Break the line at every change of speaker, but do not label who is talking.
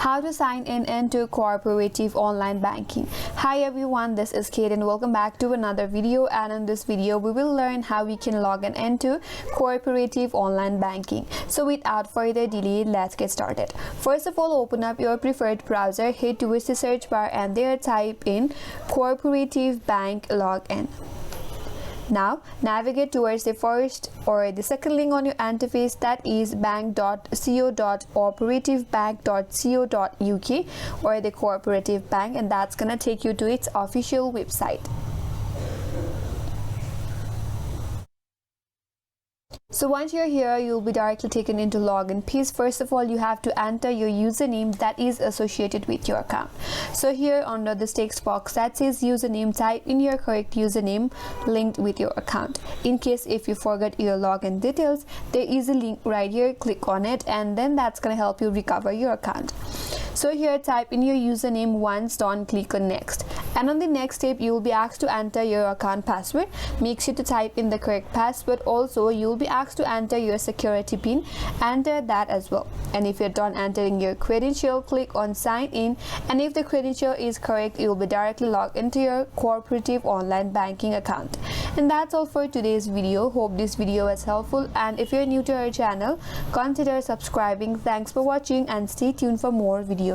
How to sign in into Cooperative Online Banking. Hi everyone, this is Kate and welcome back to another video, and in this video we will learn how we can log in into Cooperative Online Banking. So without further delay, let's get started. First of all, open up your preferred browser, head towards the search bar and there type in Cooperative Bank login. Now navigate towards the first or the second link on your interface, that is bank.co.operativebank.co.uk or the Cooperative Bank, and that's gonna take you to its official website. So once you're here, you'll be directly taken into login page. First of all, you have to enter your username that is associated with your account. So here under this text box that says username, type in your correct username linked with your account. In case if you forget your login details, there is a link right here. Click on it and then that's going to help you recover your account. So here type in your username once done, click on next, and on the next step you will be asked to enter your account password. Make sure to type in the correct password. Also you will be asked to enter your security pin, enter that as well. And if you're done entering your credential, click on sign in, and if the credential is correct, you will be directly logged into your Cooperative Online Banking account. And that's all for today's video. Hope this video was helpful, and if you're new to our channel, consider subscribing. Thanks for watching and stay tuned for more videos.